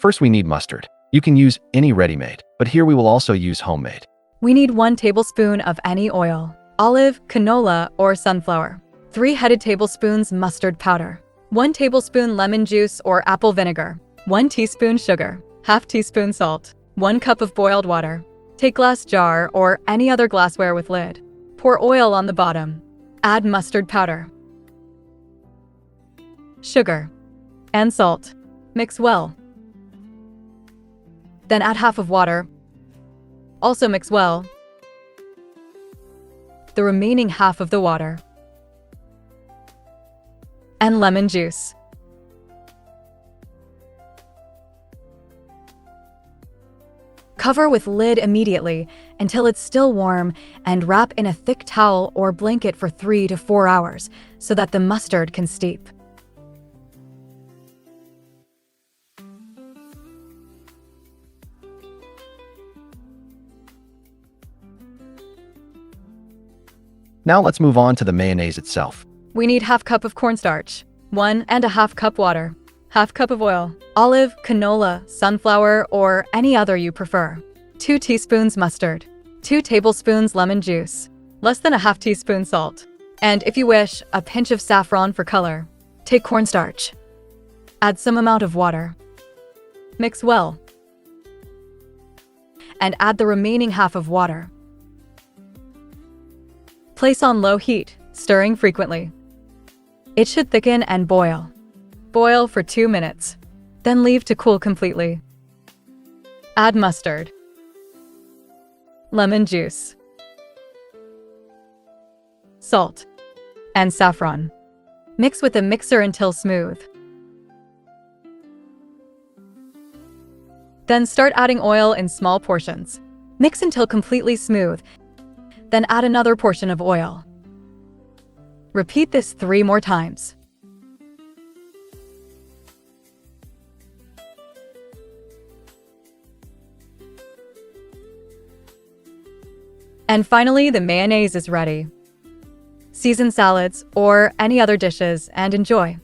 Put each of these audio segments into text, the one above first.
First, we need mustard. You can use any ready-made, but here we will also use homemade. We need 1 tablespoon of any oil, olive, canola, or sunflower. 3 headed tablespoons mustard powder. 1 tablespoon lemon juice or apple vinegar. 1 teaspoon sugar. Half teaspoon salt. 1 cup of boiled water. Take glass jar or any other glassware with lid. Pour oil on the bottom. Add mustard powder, sugar, and salt. Mix well. Then add half of water. Also mix well. The remaining half of the water. And lemon juice. Cover with lid immediately until it's still warm and wrap in a thick towel or blanket for 3 to 4 hours so that the mustard can steep. Now let's move on to the mayonnaise itself. We need half cup of cornstarch, 1.5 cup water, half cup of oil, olive, canola, sunflower, or any other you prefer, 2 teaspoons mustard, 2 tablespoons lemon juice, less than a half teaspoon salt, and if you wish, a pinch of saffron for color. Take cornstarch. Add some amount of water. Mix well. And add the remaining half of water. Place on low heat, stirring frequently. It should thicken and boil. Boil for 2 minutes, then leave to cool completely. Add mustard, lemon juice, salt, and saffron. Mix with a mixer until smooth. Then start adding oil in small portions. Mix until completely smooth, then add another portion of oil. Repeat this 3 more times. And finally, the mayonnaise is ready. Season salads or any other dishes and enjoy.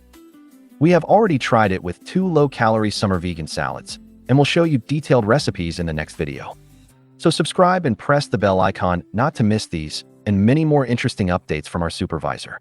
We have already tried it with 2 low-calorie summer vegan salads, and we'll show you detailed recipes in the next video. So subscribe and press the bell icon not to miss these and many more interesting updates from our supervisor.